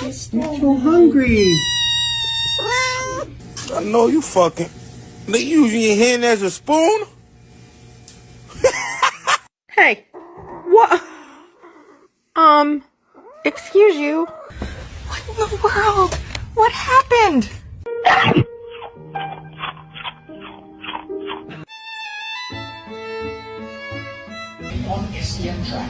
You're so hungry. I know you fucking. They using your hand as a spoon? Hey, what? Excuse you. What in the world? What happened? On SEM Track.